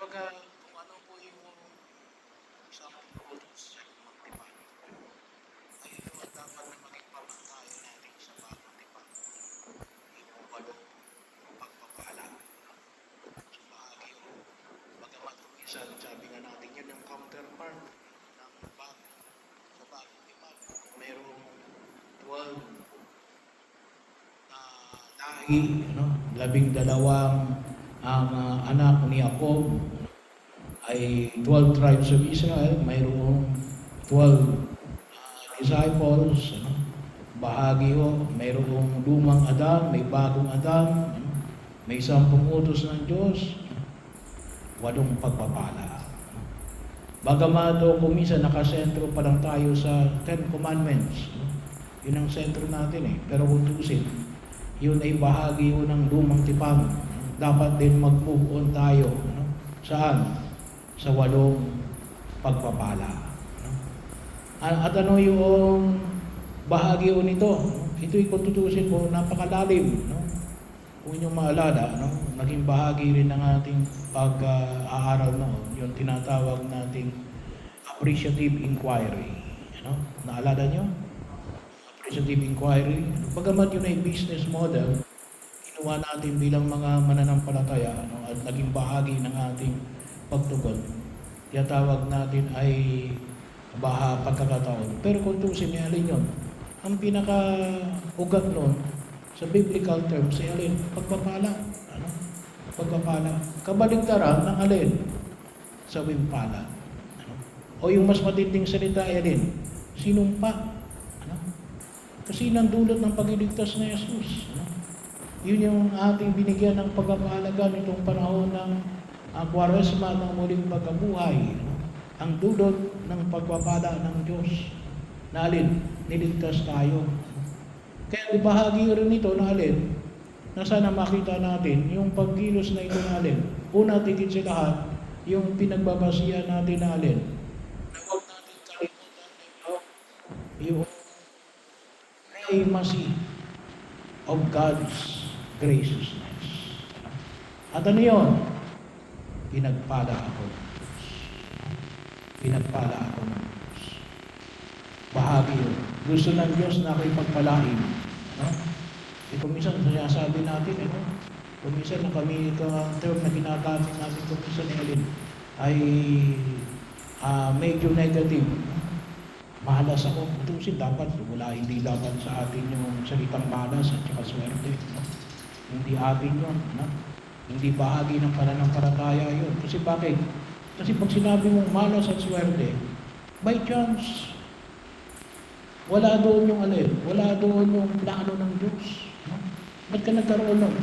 Kumbaga, kung ano po yung isang utos sa magtipan, ay ito ang dapat na maging pamantayan natin sa bagong tipan. Yung walong pagpapala. So, bahagi yun. Bagamat kung minsan, sabi nga natin yun yung counterpart ng bago. Sa bagong tipan, mayroong 12 lahi, ano? 12 ang anak ni Jacob ay 12 tribes of Israel, mayroong 12 disciples, ano? Bahagi ho, mayroong lumang Adan, may bagong Adan, ano? May 10 utos ng Diyos, 8 pagpapala. Bagamat o kumisa nakasentro pa lang tayo sa 10 Commandments, no? Yun ang sentro natin eh. Pero kung tusin, yun ay bahagi ho ng lumang tipan. Dapat din mag-move on tayo. No? Saan? Sa 8 pagpapala. No? At ano yung bahagi ho nito? Ito'y kung tutusin po, napakalalim. No? Kung inyong maalala, no? Naging bahagi rin ng ating pag-aaral noon, yung tinatawag nating appreciative inquiry. Ano? Naalala nyo? Appreciative inquiry. Bagamat yun ay business model, ginawa natin bilang mga mananampalataya, ano? At naging bahagi ng ating pagtugon. Tinatawag natin ay pagkakataon. Pero kung tusin niya, alin yun? Ang pinaka-ugat nun, sa biblical terms, ay alin? Pagpapala. Ano? Pagpapala. Kabaligtaran ng alin? Sa wimpala. Ano? O yung mas matinding salita ay alin? Sinumpa. Ano? Kasi nandulot ng pagliligtas na Jesus. Ano? Yun yung ating binigyan ng pagpapahalaga nitong panahon ng Kwaresma ng muling pagkabuhay. Ano? Ang dulot ng pagpapala ng Diyos. Na alin? Niligtas tayo. Kaya bahagi rin ito na alin, na sana makita natin yung pagkilos na ito na alin. Una, tigit sa lahat, yung pinagbabasihan natin na alin. Na huwag natin kalimutan yung primacy of God's graciousness. At ano yun? Pinagpala ako ng Diyos. Pinagpala ako ng Diyos. Bahagi yun. Gusto ng Diyos na ako'y pagpalain. No? Kung minsan, sinasabi natin, kung minsan na kami, ito ang term na ginagamit natin kung minsan ay medyo negative. Malas ako. Tusin, dapat, wala, hindi dapat sa atin yung salitang malas at saka swerte. No? Hindi atin yun. No? Hindi bahagi ng pananampalataya yun. Kasi bakit? Kasi pag sinabi mong malas at swerte, by chance, wala doon yung alin, wala doon yung plano ng Diyos. No? Ba't ka nagkaroon nun?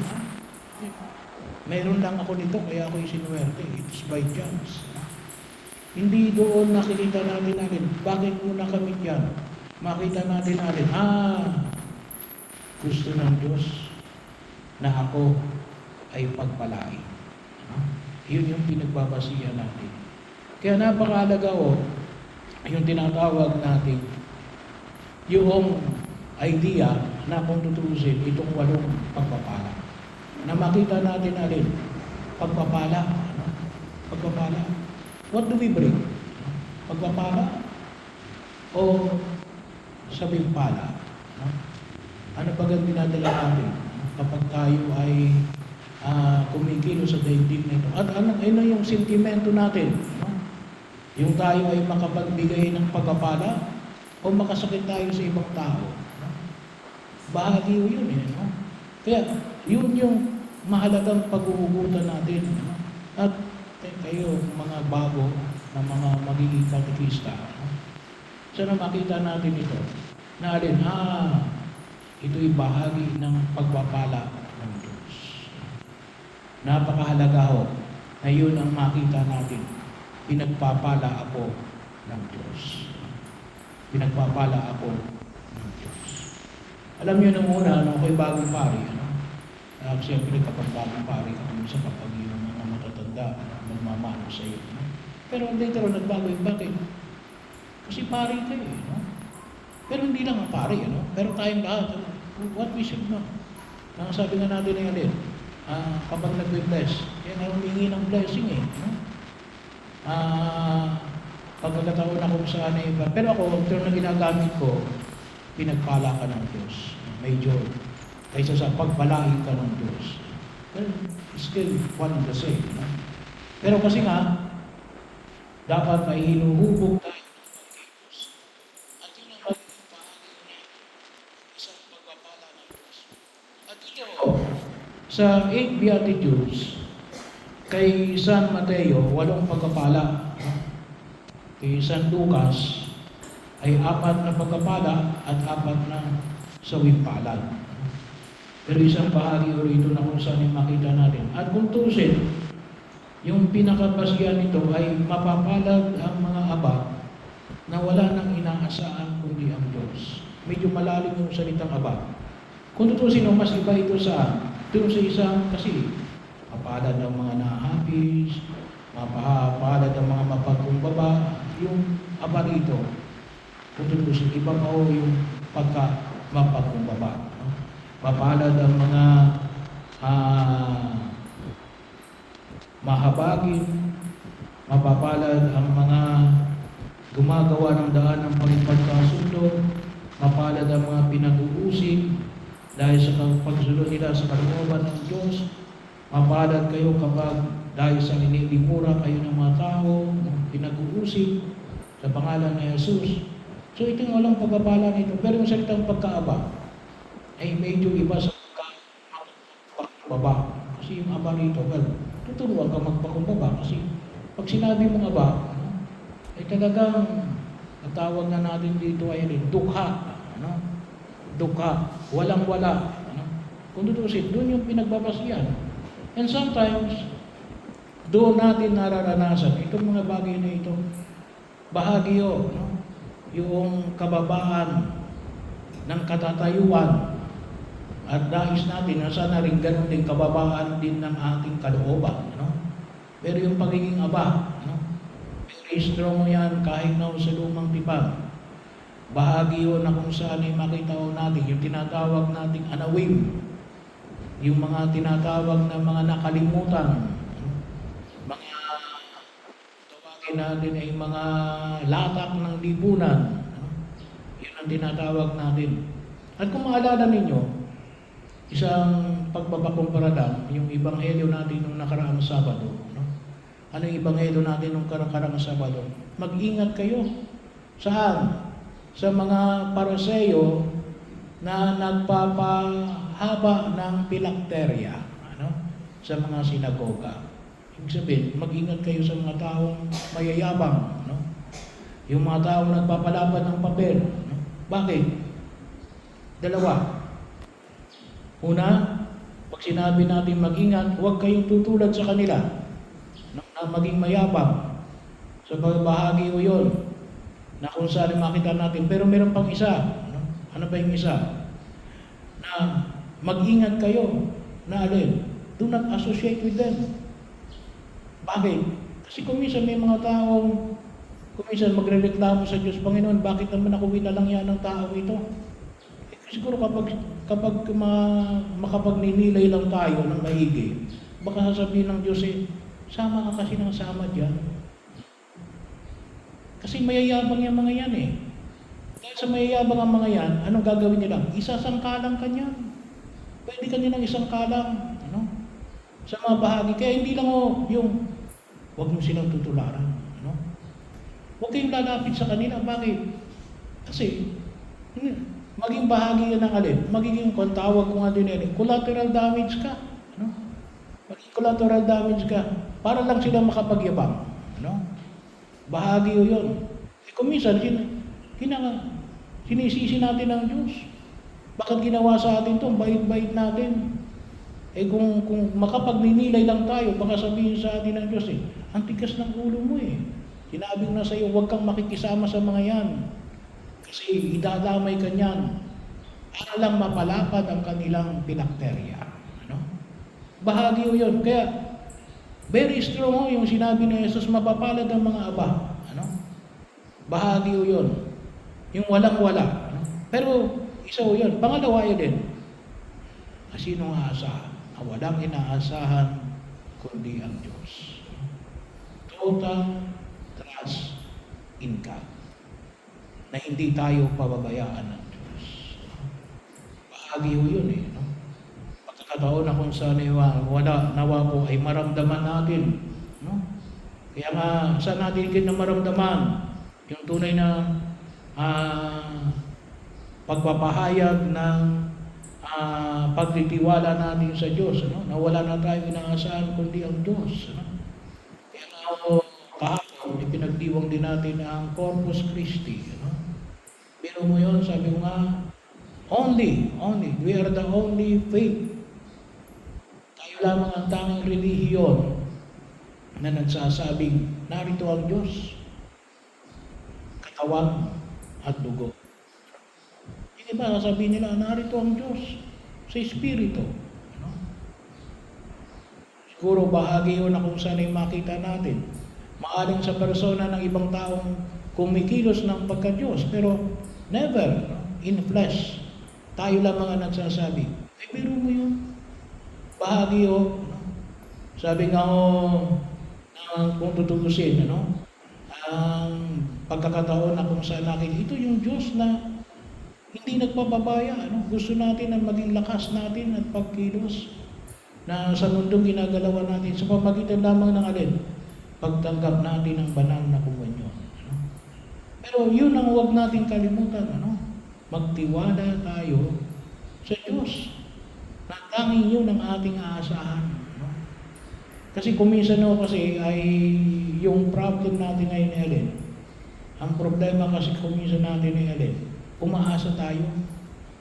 Meron lang ako nito, kaya ako'y sinuwerte. It's by chance. Hindi doon nakikita natin alin. Bakit muna kami dyan? Makita natin alin. Gusto ng Diyos na ako ay pagpalain. No? Yun yung pinagbabasihan natin. Kaya napakahalaga yung tinatawag natin yung idea na kung tutusin itong 8 pagpapala. Na makita natin alin, pagpapala. Ano? Pagpapala. What do we bring? Pagpapala o sabimpala? Ano? Ano ba ang dinadala natin kapag tayo ay kumikilos sa daigdig na ito? At ano yung sentimento natin? Ano? Yung tayo ay makapagbigay ng pagpapala o makasakit tayo sa ibang tao. No? Bahagi yun no? Kaya, yun yung mahalagang pag-uugutan natin. No? At kayo, mga bago na mga magiging katekista, no? Sana makita natin ito. Na alin, ito'y bahagi ng pagpapala ng Diyos. Napakahalaga na yun ang makita natin. Pinagpapala ako ng Diyos. Pinagpapala ako ng Diyos. Alam niyo nung una, ako'y bagong pari, siyempre kapag bagong pari, sa kapag yung mga matatanda, magmamano sa iyo. Pero later on, nagbago yung bakit? Kasi pari kayo, Pero hindi lang ang pari, Pero tayong lahat, what we should know. Ang sabi nga natin ay alin, kapag nagbe-bless. Kaya nga humingi ng blessing eh. No? Pagkakataon na kung saan ay iba. Pero ako, ito na ginagamit ko, pinagpala ka ng Diyos. Medyo, kaysa sa pagpalain ka ng Diyos. Well, still one and the same. No? Pero kasi nga, dapat may hinuhubog tayo ng Diyos. At yun ang magiging bahagi niya. Isang pagpapala ng Diyos. At ito, sa 8 Beatitudes, kay San Mateo, 8 pagpapala. Kay San Lucas, ay 4 na pagpapala at 4 na sawing palad. Pero isang bahagi o rito na kung saan makita natin. At kung tusin, yung pinakabasyan nito ay mapapalad ang mga aba na wala nang inaasahan kundi ang Diyos. Medyo malalim yung salitang aba. Kung tutusin mo, mas iba ito sa isang kasi mapalad ang mga nahapis, mapapalad ang mga mapagkumbaba, yung aba rito. Kung tutusin, iba pa o yung pagka mapagkumbaba. No? Mapalad ang mga mahabagin, mapapalad ang mga gumagawa ng daan ng pagkasundo, mapalad ang mga pinag-uusig dahil sa pagsunod nila sa kalooban ng Diyos, mapalad kayo kapag dahil sa inilimura kayo ng mga tao, pinag-uusig sa pangalan ni Jesus. So ito yung walang pagpapala nito. Pero yung salitang pagkaaba ay medyo iba sa pagkababa. Kasi yung aba rito, well, tuturuan ka magpakumbaba. Kasi pag sinabi mong aba, ay talagang natawag na natin dito ay dukha. Dukha. Walang-wala. Kung tutusin, doon yung pinagbabasihan. And sometimes, doon natin nararanasan itong mga bagay na ito. Bahagi yun, yung kababaan ng katatayuan at nais natin na sana rin ganun din kababaan din ng ating kalooban. Pero yung pagiging aba, very strong mo yan kahit na sa lumang tipan. Bahagi yun na kung saan ay makita natin yung tinatawag nating anawim, yung mga tinatawag na mga nakalimutan, mga tawagin natin ay mga latak ng lipunan. Yun ang tinatawag natin. At kung maalala ninyo, isang pagpapakumpara lang, yung ebanghelyo natin nung nakaraang Sabado. Ano yung ebanghelyo natin nung nakaraang Sabado? Mag-ingat kayo. Saan? Sa mga Pariseo na nagpapahaba ng pilakterya sa mga sinagoga. Ibig sabihin, mag-ingat kayo sa mga taong mayayabang. Yung mga taong nagpapalapad ng papel. Bakit? Dalawa. Una, pag sinabi natin mag-ingat, huwag kayong tutulad sa kanila na maging mayabang. Sa bahagi o yun, na kung saan makita natin. Pero meron pang isa. Ano ba yung isa? Na mag-ingat kayo na alin? Do not associate with them. Bakit? Kasi kung minsan may mga taong kung minsan magre-reklamo sa Diyos, Panginoon, bakit naman ako winalang yan ng tao ito? Siguro kapag makapagninilay lang tayo ng maigi, baka sasabihin ng Diyos sama ka kasi ng sama dyan. Kasi mayayabang yung mga yan Dahil sa mayayabang ang mga yan, anong gagawin nila? Isasangkalang ka niyan. Pwede ka nilang isangkalang. Sa mga bahagi. Kaya hindi lang yung huwag mo silang tutularan. Huwag kayong lalapit sa kanila. Bakit? Kasi maging bahagi yan ng alin. Magiging tawag ko nga din collateral damage ka. Maging collateral damage ka. Para lang sila makapagyabang. Bahagi yun. Kung minsan, sinisisi natin ang Diyos. Bakit ginawa sa atin ito? Bait-bait natin. Kung makapagninilay lang tayo, baka sabihin sa atin ng Diyos, ang tigas ng ulo mo Sinabi ko na sa iyo, huwag kang makikisama sa mga yan. Kasi idadamay ka niyan. Para lang mapalapad ang kanilang pilakterya. Bahagi yun. Kaya, very strong yung sinabi ni Jesus, mapapalad ang mga aba. Bahagi yun. Yung walang-wala. Pero, isa yun. Pangalawa yun din. Sinong aasahan? walang inaasahan kundi ang Diyos. Total trust in God. Na hindi tayo pababayaan ng Diyos. Bahagi ho yun eh. No? Pagkakataon na kung saan nawa po ay maramdaman natin. No? Kaya nga, saan natin na maramdaman yung tunay na pagpapahayag ng pagtitiwala natin sa Diyos. No? Na wala na tayong inaasahan kundi ang Diyos. No? Kaya nga kahapon, ipinagdiwang din natin ang Corpus Christi. No? Pero mo yun, sabi ko nga, only, we are the only faith. Tayo lamang ang tanging relihiyon na nagsasabing, narito ang Diyos, katawan at dugo. Yung iba, sasabihin nila, narito ang Diyos sa Espiritu. No? Siguro bahagi yun na kung saan ay makita natin. Maaring sa persona ng ibang taong kumikilos ng pagka-Diyos, pero never, no? In flesh. Tayo lamang ang nagsasabi. Ay, pero mo yun. Bahagi yun. No? Sabi nga kung tututusin, ano? Ang pagkakataon na kung saan natin, ito yung Diyos na hindi nagpapabaya. Ano? Gusto natin na maging lakas natin at pagkilos na sa mundong ginagalawan natin sa pamagitan lamang ng alin? Pagtanggap natin ng banal na komunyon. Ano? Pero yun ang huwag natin kalimutan. Ano? Magtiwala tayo sa Diyos. Na tanging yun ang ating aasahan. Ano? Kasi kuminsan kasi ay yung problem natin ngayon alin. Ang problema kasi kuminsan natin ay alin. Umaasa tayo.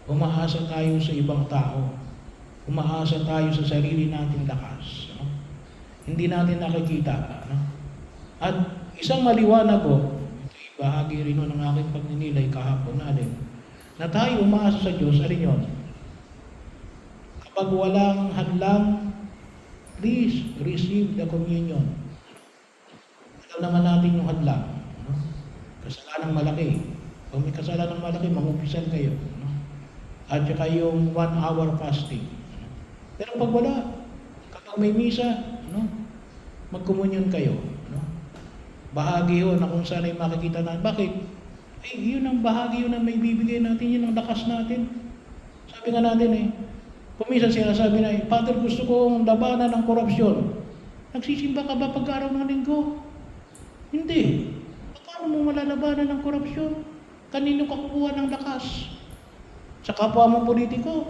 Umaasa tayo sa ibang tao. Umaasa tayo sa sarili nating lakas. Ano? Hindi natin nakikita. Ano? At isang maliwanag ko, ito bahagi rin ng aking pagninilay kahapon natin, na tayo umaasa sa Diyos, alin yun? Kapag walang hadlang, please receive the communion. Alam naman natin yung hadlang. No? Kasalanang malaki. Pag may kasalanang malaki, mangumpisan kayo. No? At saka yung 1 hour fasting. Pero pag wala, kapag may misa, magkomunyon kayo. No? Bahagi yun na kung saan ay makikita natin. Bakit? Yun ang bahagi yun na may bibigay natin, yun ang lakas natin. Sabi nga natin kung minsan sinasabi na, Father, gusto kong labanan ng korupsyon. Nagsisimba ka ba pag-araw ng linggo? Hindi. Paano mo malalabanan ng korupsyon? Kanino ka kukuha ng lakas? Sa kapwa mo politiko?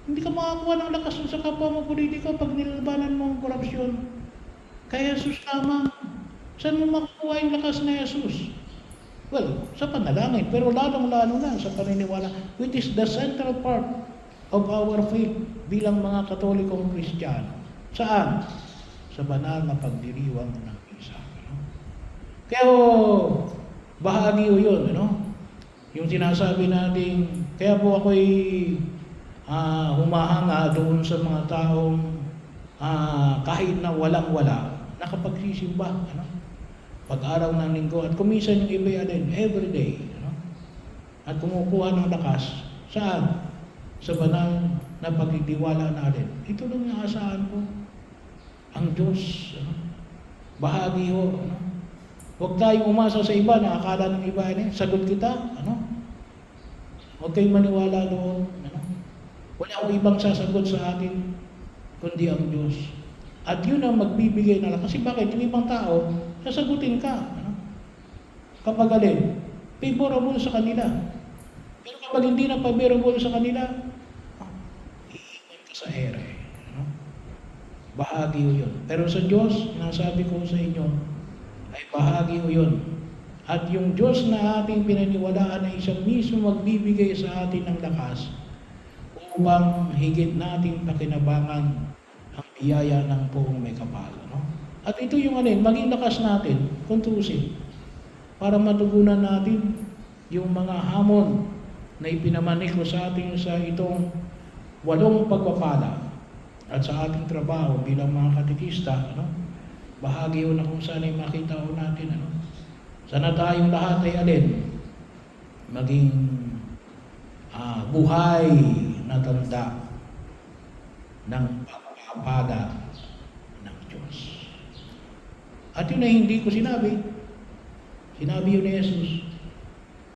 Hindi ka makakuha ng lakas sa kapwa mo politiko pag nilalabanan mo ang korupsyon. Kaya Jesus lamang. Saan mo makukuha yung lakas na Jesus? Well, sa panalangin, pero lalong-lalo na sa paniniwala, which is the central part of our faith bilang mga Katolikong Kristiyano. Saan? Sa banal na pagdiriwang ng misa. Kaya bahagi yun, yung sinasabi natin, kaya po ako'y humahanga doon sa mga taong kahit na walang-wala, nakapagsisimba, pag-araw ng linggo, at kuminsan yung iba alin, everyday, at kumukuha ng lakas, saan? Sa banal na pagtitiwala natin. Ito lang yung asahan ko. Ang Diyos. Bahagi ho. Huwag tayong umasa sa iba na akala ng iba sagot kita. Huwag kayong maniwala doon. Wala akong ibang sasagot sa atin kundi ang Diyos. At yun ang magbibigay na lang. Kasi bakit? Yung ibang tao, sasagutin ka. Kapag alin, favorable sa kanila. Pero kapag hindi na favorable sa kanila, iingat ka sa ere. Bahagi yun. Pero sa Diyos, nasabi ko sa inyo, ay bahagi yun. At yung Diyos na ating pinaniwalaan ay siya mismo magbibigay sa atin ng lakas upang higit nating pakinabangan ang biyaya ng poong may kapal. At ito yung maging lakas natin, kung tuusin, para matugunan natin yung mga hamon na ipinamanik ko sa atin sa itong 8 pagpapala at sa ating trabaho bilang mga katekista, bahagi yun na kung saan ay makita ko natin, sana tayong lahat ay maging buhay na tanda ng pagpapala ng Diyos. At yun ay hindi ko sinabi. Sinabi yun ni Jesus.